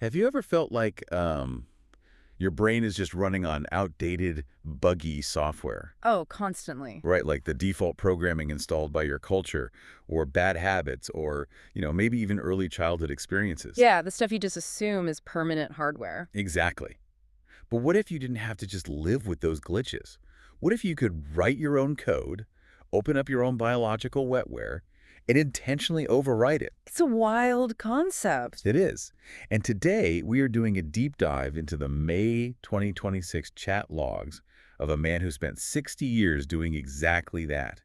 Have you ever felt like your brain is just running on outdated, buggy software? Oh, constantly. Right, like the default programming installed by your culture, or bad habits, or, maybe even early childhood experiences. Yeah, the stuff you just assume is permanent hardware. Exactly. But what if you didn't have to just live with those glitches? What if you could write your own code, open up your own biological wetware, and intentionally overwrite it? It's a wild concept. It is. And today, we are doing a deep dive into the May 2026 chat logs of a man who spent 60 years doing exactly that,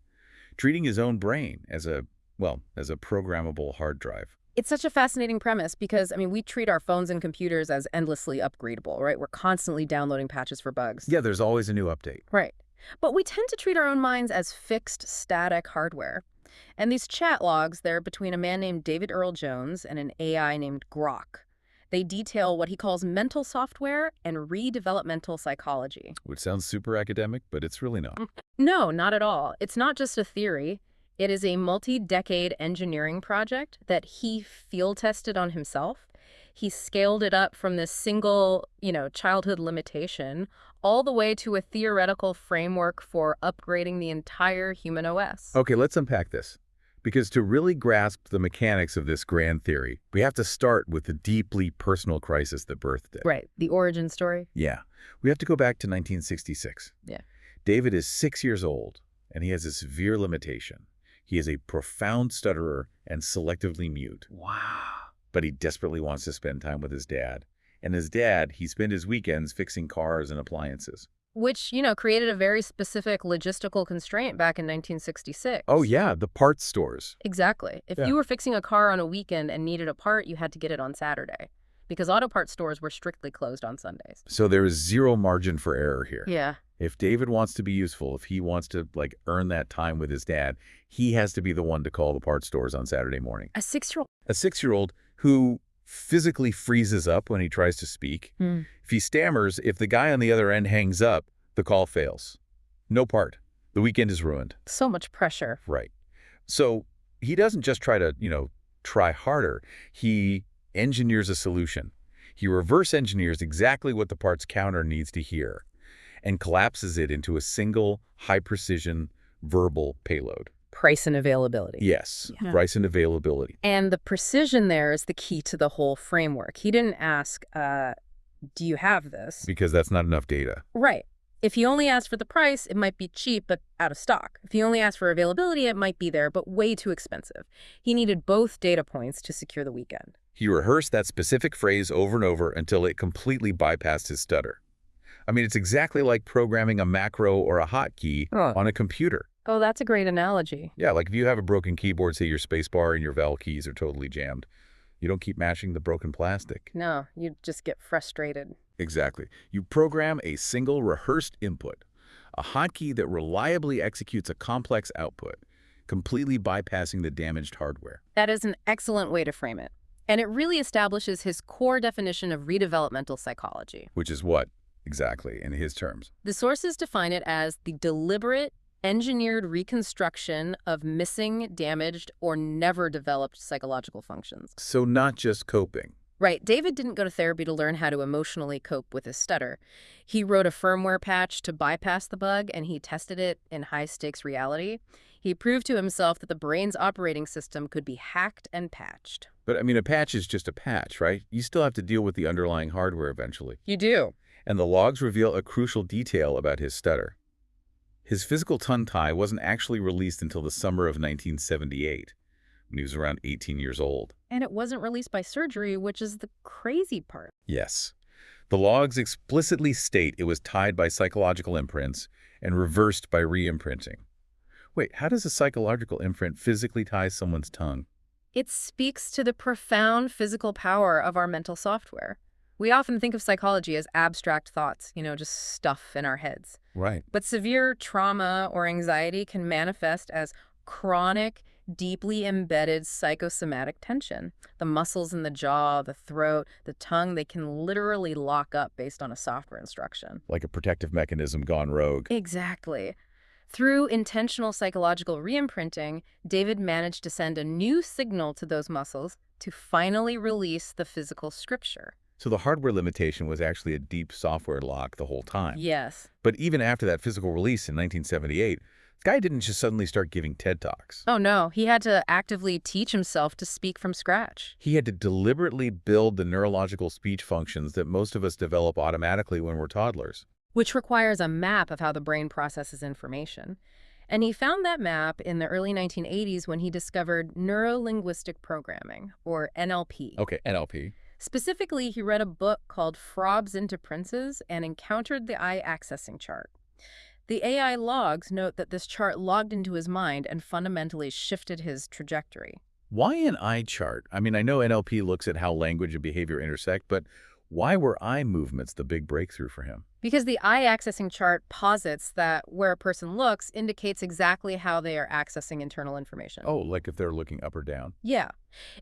treating his own brain as a programmable hard drive. It's such a fascinating premise because, we treat our phones and computers as endlessly upgradable, right? We're constantly downloading patches for bugs. Yeah, there's always a new update. Right. But we tend to treat our own minds as fixed, static hardware. And these chat logs, they're between a man named David Earl Jones and an AI named Grok. They detail what he calls mental software and redevelopmental psychology. Which sounds super academic, but it's really not. No, not at all. It's not just a theory. It is a multi-decade engineering project that he field tested on himself. He scaled it up from this single, childhood limitation all the way to a theoretical framework for upgrading the entire human OS. Okay, let's unpack this. Because to really grasp the mechanics of this grand theory, we have to start with the deeply personal crisis that birthed it. Right, the origin story. Yeah, we have to go back to 1966. Yeah. David is 6 years old, and he has a severe limitation. He is a profound stutterer and selectively mute. Wow. But he desperately wants to spend time with his dad. And his dad, he spent his weekends fixing cars and appliances. Which, created a very specific logistical constraint back in 1966. Oh, yeah, the parts stores. Exactly. If Yeah. you were fixing a car on a weekend and needed a part, you had to get it on Saturday. Because auto parts stores were strictly closed on Sundays. So there is zero margin for error here. Yeah. If David wants to be useful, if he wants to, earn that time with his dad, he has to be the one to call the parts stores on Saturday morning. A 6-year-old. A 6-year-old who physically freezes up when he tries to speak. If he stammers, if the guy on the other end hangs up, the call fails. No part. The weekend is ruined. So much pressure. Right. So he doesn't just try to, try harder. He engineers a solution. He reverse engineers exactly what the parts counter needs to hear and collapses it into a single, high-precision, verbal payload. Price and availability. Yes, Yeah. price and availability. And the precision there is the key to the whole framework. He didn't ask, do you have this? Because that's not enough data. Right. If he only asked for the price, it might be cheap, but out of stock. If he only asked for availability, it might be there, but way too expensive. He needed both data points to secure the weekend. He rehearsed that specific phrase over and over until it completely bypassed his stutter. It's exactly like programming a macro or a hotkey on a computer. Oh, that's a great analogy. Yeah, like if you have a broken keyboard, say your spacebar and your val keys are totally jammed, you don't keep mashing the broken plastic. No, you just get frustrated. Exactly. You program a single rehearsed input, a hotkey that reliably executes a complex output, completely bypassing the damaged hardware. That is an excellent way to frame it. And it really establishes his core definition of redevelopmental psychology. Which is what, exactly, in his terms? The sources define it as the deliberate, engineered reconstruction of missing, damaged, or never developed psychological functions. So not just coping. Right. David didn't go to therapy to learn how to emotionally cope with his stutter. He wrote a firmware patch to bypass the bug, and he tested it in high-stakes reality. He proved to himself that the brain's operating system could be hacked and patched. But, a patch is just a patch, right? You still have to deal with the underlying hardware eventually. You do. And the logs reveal a crucial detail about his stutter. His physical tongue tie wasn't actually released until the summer of 1978, when he was around 18 years old. And it wasn't released by surgery, which is the crazy part. Yes. The logs explicitly state it was tied by psychological imprints and reversed by re-imprinting. Wait, how does a psychological imprint physically tie someone's tongue? It speaks to the profound physical power of our mental software. We often think of psychology as abstract thoughts, just stuff in our heads. Right. But severe trauma or anxiety can manifest as chronic, deeply embedded psychosomatic tension. The muscles in the jaw, the throat, the tongue, they can literally lock up based on a software instruction. Like a protective mechanism gone rogue. Exactly. Through intentional psychological reimprinting, David managed to send a new signal to those muscles to finally release the physical scripture. So the hardware limitation was actually a deep software lock the whole time. Yes. But even after that physical release in 1978, the guy didn't just suddenly start giving TED Talks. Oh, no. He had to actively teach himself to speak from scratch. He had to deliberately build the neurological speech functions that most of us develop automatically when we're toddlers. Which requires a map of how the brain processes information. And he found that map in the early 1980s when he discovered neuro-linguistic programming, or NLP. Okay, NLP. Specifically, he read a book called Frobs into Princes and encountered the eye accessing chart. The AI logs note that this chart logged into his mind and fundamentally shifted his trajectory. Why an eye chart? I mean, I know NLP looks at how language and behavior intersect, but why were eye movements the big breakthrough for him? Because the eye accessing chart posits that where a person looks indicates exactly how they are accessing internal information. Oh, like if they're looking up or down? Yeah.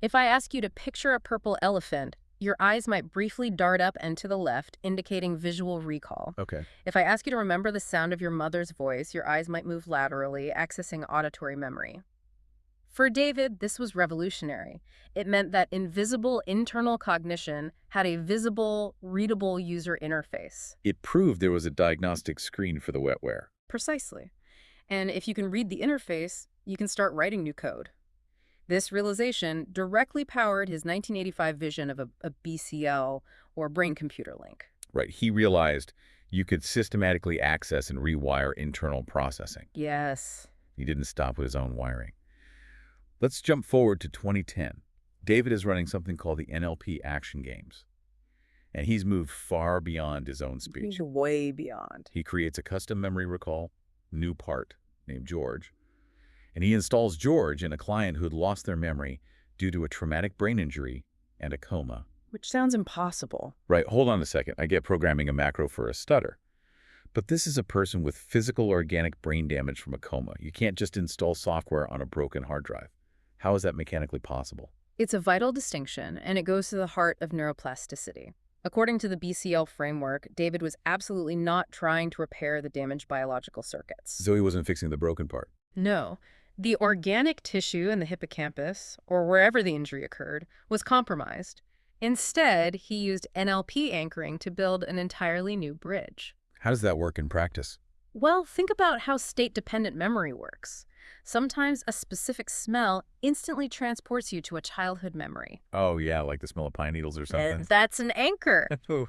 If I ask you to picture a purple elephant, your eyes might briefly dart up and to the left, indicating visual recall. Okay. If I ask you to remember the sound of your mother's voice, your eyes might move laterally, accessing auditory memory. For David, this was revolutionary. It meant that invisible internal cognition had a visible, readable user interface. It proved there was a diagnostic screen for the wetware. Precisely. And if you can read the interface, you can start writing new code. This realization directly powered his 1985 vision of a BCL, or brain-computer link. Right. He realized you could systematically access and rewire internal processing. Yes. He didn't stop with his own wiring. Let's jump forward to 2010. David is running something called the NLP Action Games. And he's moved far beyond his own speech. He's way beyond. He creates a custom memory recall, new part, named George. And he installs George in a client who had lost their memory due to a traumatic brain injury and a coma. Which sounds impossible. Right, hold on a second. I get programming a macro for a stutter. But this is a person with physical organic brain damage from a coma. You can't just install software on a broken hard drive. How is that mechanically possible? It's a vital distinction, and it goes to the heart of neuroplasticity. According to the BCL framework, David was absolutely not trying to repair the damaged biological circuits. So he wasn't fixing the broken part. No. The organic tissue in the hippocampus, or wherever the injury occurred, was compromised. Instead, he used NLP anchoring to build an entirely new bridge. How does that work in practice? Well, think about how state-dependent memory works. Sometimes a specific smell instantly transports you to a childhood memory. Oh, yeah, like the smell of pine needles or something. And that's an anchor. Oh.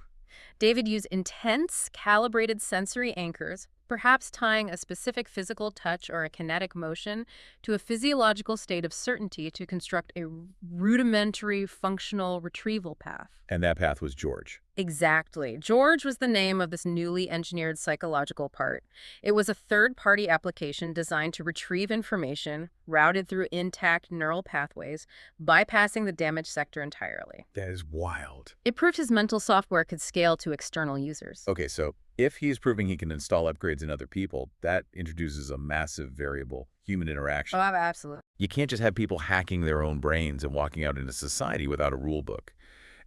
David used intense, calibrated sensory anchors, perhaps tying a specific physical touch or a kinetic motion to a physiological state of certainty to construct a rudimentary functional retrieval path. And that path was George. Exactly. George was the name of this newly engineered psychological part. It was a third-party application designed to retrieve information routed through intact neural pathways, bypassing the damaged sector entirely. That is wild. It proved his mental software could scale to external users. Okay, so if he's proving he can install upgrades in other people, that introduces a massive variable, human interaction. Oh, absolutely. You can't just have people hacking their own brains and walking out into society without a rule book.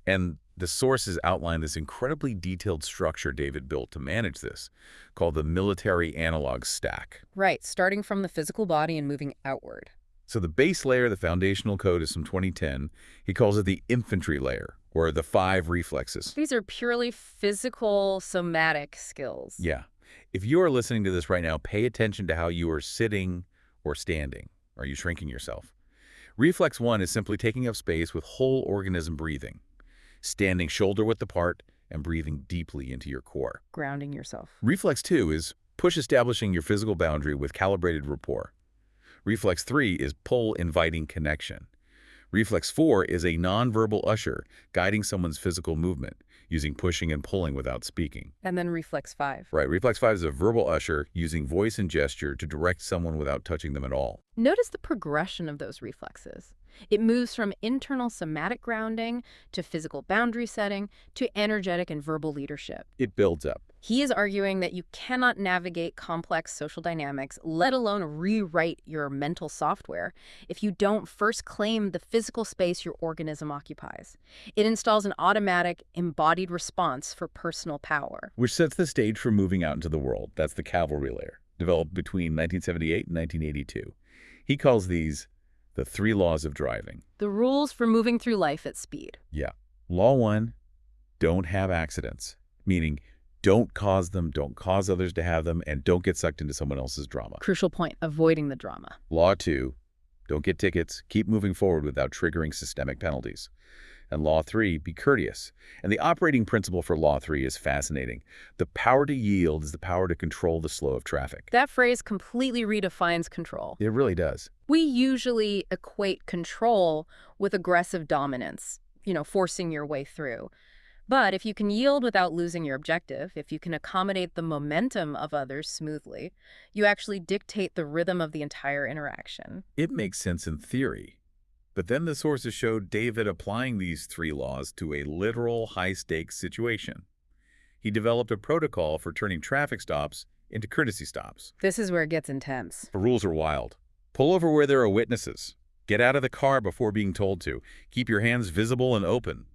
And the sources outline this incredibly detailed structure David built to manage this, called the military analog stack. Right, starting from the physical body and moving outward. So the base layer, the foundational code, is from 2010. He calls it the infantry layer, or the 5 reflexes. These are purely physical, somatic skills. Yeah. If you are listening to this right now, pay attention to how you are sitting or standing. Are you shrinking yourself? Reflex 1 is simply taking up space with whole organism breathing, standing shoulder width apart and breathing deeply into your core. Grounding yourself. Reflex 2 is push establishing your physical boundary with calibrated rapport. Reflex 3 is pull inviting connection. Reflex 4 is a nonverbal usher guiding someone's physical movement, using pushing and pulling without speaking. And then reflex 5. Right, reflex 5 is a verbal usher using voice and gesture to direct someone without touching them at all. Notice the progression of those reflexes. It moves from internal somatic grounding to physical boundary setting to energetic and verbal leadership. It builds up. He is arguing that you cannot navigate complex social dynamics, let alone rewrite your mental software, if you don't first claim the physical space your organism occupies. It installs an automatic, embodied response for personal power. Which sets the stage for moving out into the world. That's the cavalry layer, developed between 1978 and 1982. He calls these the 3 laws of driving. The rules for moving through life at speed. Yeah. Law 1, Don't have accidents, meaning don't cause them, don't cause others to have them, and don't get sucked into someone else's drama. Crucial point, avoiding the drama. Law 2, don't get tickets, keep moving forward without triggering systemic penalties. And Law 3, be courteous. And the operating principle for Law 3 is fascinating. The power to yield is the power to control the flow of traffic. That phrase completely redefines control. It really does. We usually equate control with aggressive dominance, forcing your way through. But if you can yield without losing your objective, if you can accommodate the momentum of others smoothly, you actually dictate the rhythm of the entire interaction. It makes sense in theory. But then the sources showed David applying these 3 laws to a literal high-stakes situation. He developed a protocol for turning traffic stops into courtesy stops. This is where it gets intense. The rules are wild. Pull over where there are witnesses. Get out of the car before being told to. Keep your hands visible and open.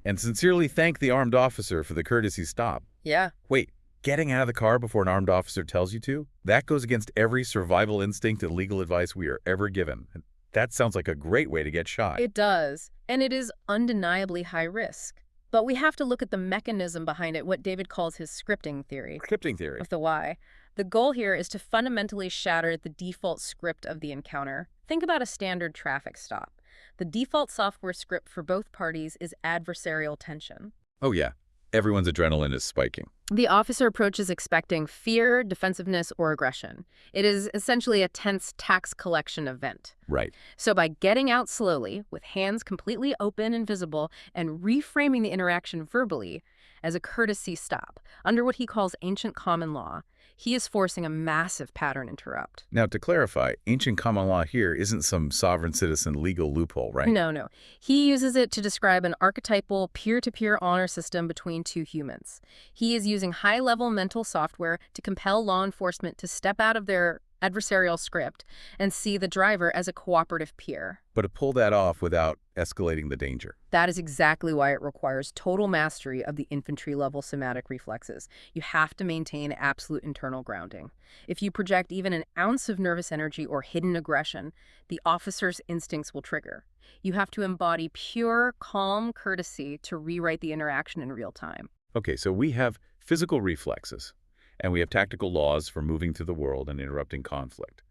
And sincerely thank the armed officer for the courtesy stop. Yeah. Wait, getting out of the car before an armed officer tells you to? That goes against every survival instinct and legal advice we are ever given. That sounds like a great way to get shot. It does, and it is undeniably high risk. But we have to look at the mechanism behind it, what David calls his scripting theory. Scripting theory. Of the why. The goal here is to fundamentally shatter the default script of the encounter. Think about a standard traffic stop. The default software script for both parties is adversarial tension. Oh yeah, everyone's adrenaline is spiking. The officer approaches expecting fear, defensiveness, or aggression. It is essentially a tense tax collection event. Right. So by getting out slowly, with hands completely open and visible, and reframing the interaction verbally as a courtesy stop, under what he calls ancient common law, he is forcing a massive pattern interrupt. Now, to clarify, ancient common law here isn't some sovereign citizen legal loophole, right? No. He uses it to describe an archetypal peer-to-peer honor system between 2 humans. He is using high-level mental software to compel law enforcement to step out of their adversarial script and see the driver as a cooperative peer. But to pull that off without escalating the danger. That is exactly why it requires total mastery of the infantry-level somatic reflexes. You have to maintain absolute internal grounding. If you project even an ounce of nervous energy or hidden aggression, the officer's instincts will trigger. You have to embody pure, calm courtesy to rewrite the interaction in real time. Okay, so we have physical reflexes, and we have tactical laws for moving through the world and interrupting conflict.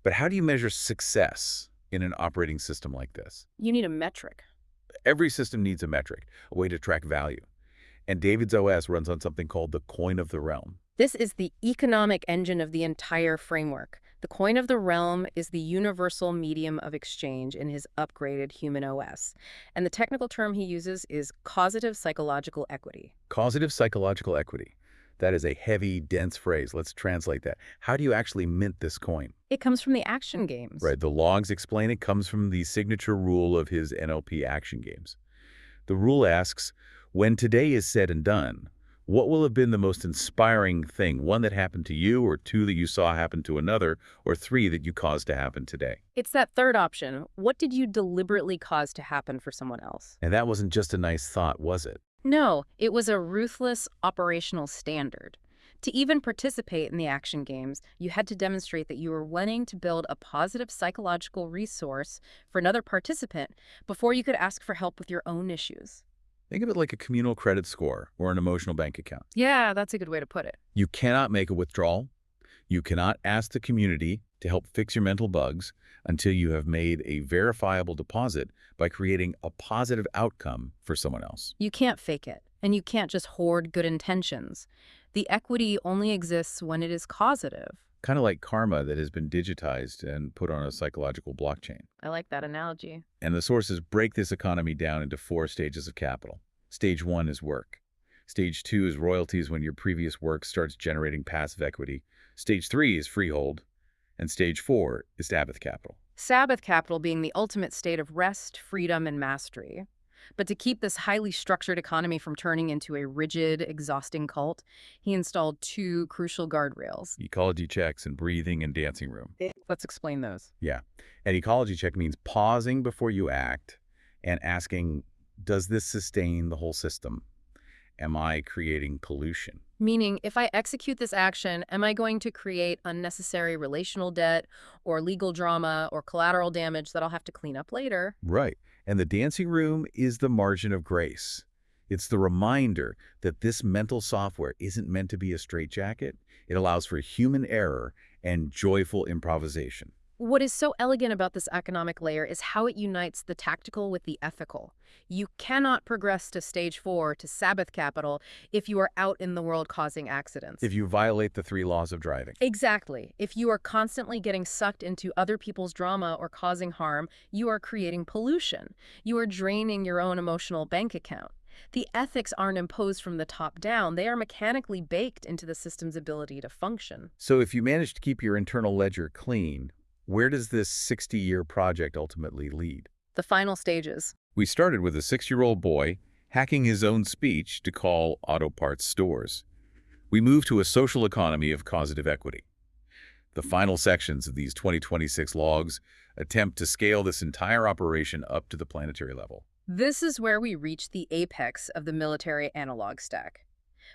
But how do you measure success in an operating system like this? You need a metric. Every system needs a metric, a way to track value. And David's OS runs on something called the coin of the realm. This is the economic engine of the entire framework. The coin of the realm is the universal medium of exchange in his upgraded human OS. And the technical term he uses is causative psychological equity. Causative psychological equity. That is a heavy, dense phrase. Let's translate that. How do you actually mint this coin? It comes from the action games. Right, the logs explain it comes from the signature rule of his NLP action games. The rule asks, when today is said and done, what will have been the most inspiring thing? 1 that happened to you, or 2 that you saw happen to another, or 3 that you caused to happen today? It's that third option. What did you deliberately cause to happen for someone else? And that wasn't just a nice thought, was it? No, it was a ruthless operational standard. To even participate in the action games, you had to demonstrate that you were wanting to build a positive psychological resource for another participant before you could ask for help with your own issues. Think of it like a communal credit score or an emotional bank account. Yeah, that's a good way to put it. You cannot make a withdrawal. You cannot ask the community to help fix your mental bugs until you have made a verifiable deposit by creating a positive outcome for someone else. You can't fake it, and you can't just hoard good intentions. The equity only exists when it is causative. Kind of like karma that has been digitized and put on a psychological blockchain. I like that analogy. And the sources break this economy down into 4 stages of capital. Stage 1 is work. Stage 2 is royalties when your previous work starts generating passive equity. Stage 3 is freehold. And stage 4 is Sabbath capital. Sabbath capital being the ultimate state of rest, freedom, and mastery. But to keep this highly structured economy from turning into a rigid, exhausting cult, he installed 2 crucial guardrails. Ecology checks and breathing and dancing room. Let's explain those. Yeah. An ecology check means pausing before you act and asking, does this sustain the whole system? Am I creating pollution? Meaning, if I execute this action, am I going to create unnecessary relational debt or legal drama or collateral damage that I'll have to clean up later? Right. And the dancing room is the margin of grace. It's the reminder that this mental software isn't meant to be a straitjacket. It allows for human error and joyful improvisation. What is so elegant about this economic layer is how it unites the tactical with the ethical. You cannot progress to stage 4, to Sabbath capital, if you are out in the world causing accidents. If you violate the 3 laws of driving. Exactly. If you are constantly getting sucked into other people's drama or causing harm, you are creating pollution. You are draining your own emotional bank account. The ethics aren't imposed from the top down. They are mechanically baked into the system's ability to function. So if you manage to keep your internal ledger clean, where does this 60-year project ultimately lead? The final stages. We started with a 6-year-old boy hacking his own speech to call auto parts stores. We moved to a social economy of causative equity. The final sections of these 2026 logs attempt to scale this entire operation up to the planetary level. This is where we reach the apex of the military analog stack.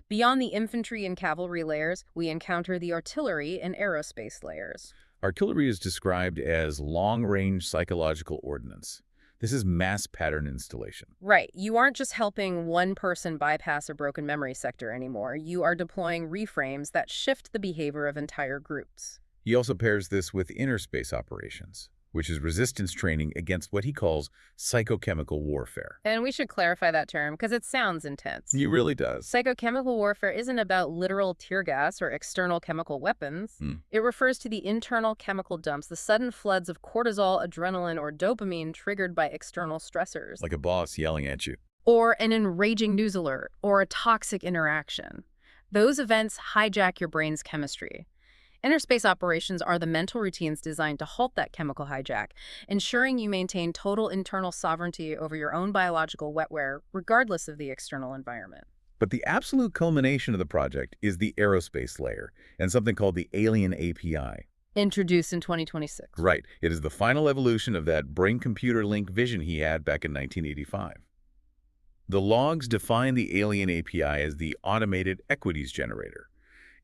Beyond the infantry and cavalry layers, we encounter the artillery and aerospace layers. Artillery is described as long-range psychological ordnance. This is mass pattern installation. Right. You aren't just helping one person bypass a broken memory sector anymore. You are deploying reframes that shift the behavior of entire groups. He also pairs this with inner space operations, which is resistance training against what he calls psychochemical warfare. And we should clarify that term because it sounds intense. He really does. Psychochemical warfare isn't about literal tear gas or external chemical weapons. It refers to the internal chemical dumps, the sudden floods of cortisol, adrenaline, or dopamine triggered by external stressors. Like a boss yelling at you. Or an enraging news alert, or a toxic interaction. Those events hijack your brain's chemistry. Inner space operations are the mental routines designed to halt that chemical hijack, ensuring you maintain total internal sovereignty over your own biological wetware, regardless of the external environment. But the absolute culmination of the project is the aerospace layer and something called the Alien API. Introduced in 2026. Right. It is the final evolution of that brain-computer link vision he had back in 1985. The logs define the Alien API as the automated equities generator.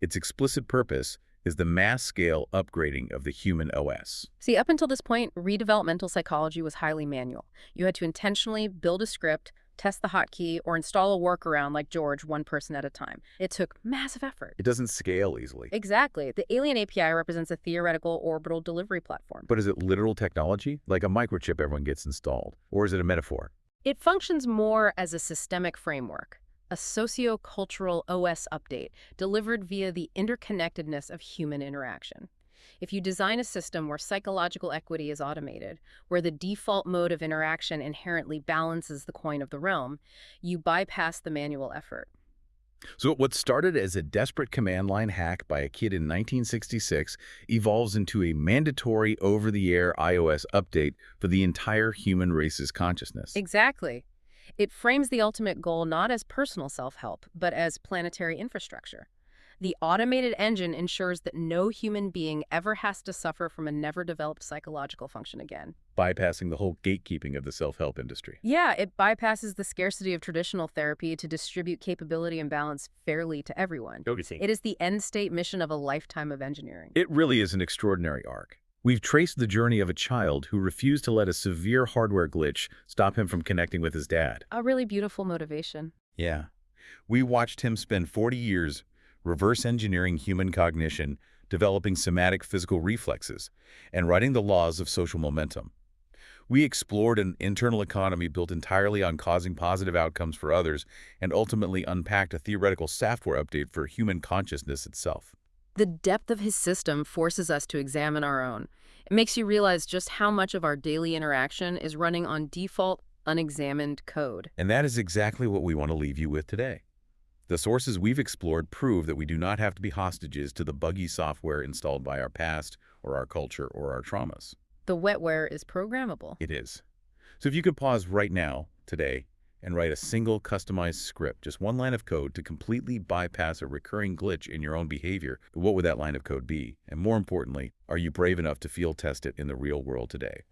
Its explicit purpose is the mass-scale upgrading of the human OS. See, up until this point, redevelopmental psychology was highly manual. You had to intentionally build a script, test the hotkey, or install a workaround like George, one person at a time. It took massive effort. It doesn't scale easily. Exactly. The Alien API represents a theoretical orbital delivery platform. But is it literal technology, like a microchip everyone gets installed? Or is it a metaphor? It functions more as a systemic framework, a socio-cultural OS update delivered via the interconnectedness of human interaction. If you design a system where psychological equity is automated, where the default mode of interaction inherently balances the coin of the realm, you bypass the manual effort. So what started as a desperate command line hack by a kid in 1966 evolves into a mandatory over-the-air iOS update for the entire human race's consciousness. Exactly. It frames the ultimate goal not as personal self-help, but as planetary infrastructure. The automated engine ensures that no human being ever has to suffer from a never-developed psychological function again. Bypassing the whole gatekeeping of the self-help industry. Yeah, it bypasses the scarcity of traditional therapy to distribute capability and balance fairly to everyone. It is the end-state mission of a lifetime of engineering. It really is an extraordinary arc. We've traced the journey of a child who refused to let a severe hardware glitch stop him from connecting with his dad. A really beautiful motivation. Yeah. We watched him spend 40 years reverse engineering human cognition, developing somatic physical reflexes, and writing the laws of social momentum. We explored an internal economy built entirely on causing positive outcomes for others and ultimately unpacked a theoretical software update for human consciousness itself. The depth of his system forces us to examine our own. It makes you realize just how much of our daily interaction is running on default, unexamined code. And that is exactly what we want to leave you with today. The sources we've explored prove that we do not have to be hostages to the buggy software installed by our past or our culture or our traumas. The wetware is programmable. It is. So if you could pause right now, today, and write a single customized script, just one line of code to completely bypass a recurring glitch in your own behavior, what would that line of code be? And more importantly, are you brave enough to field test it in the real world today?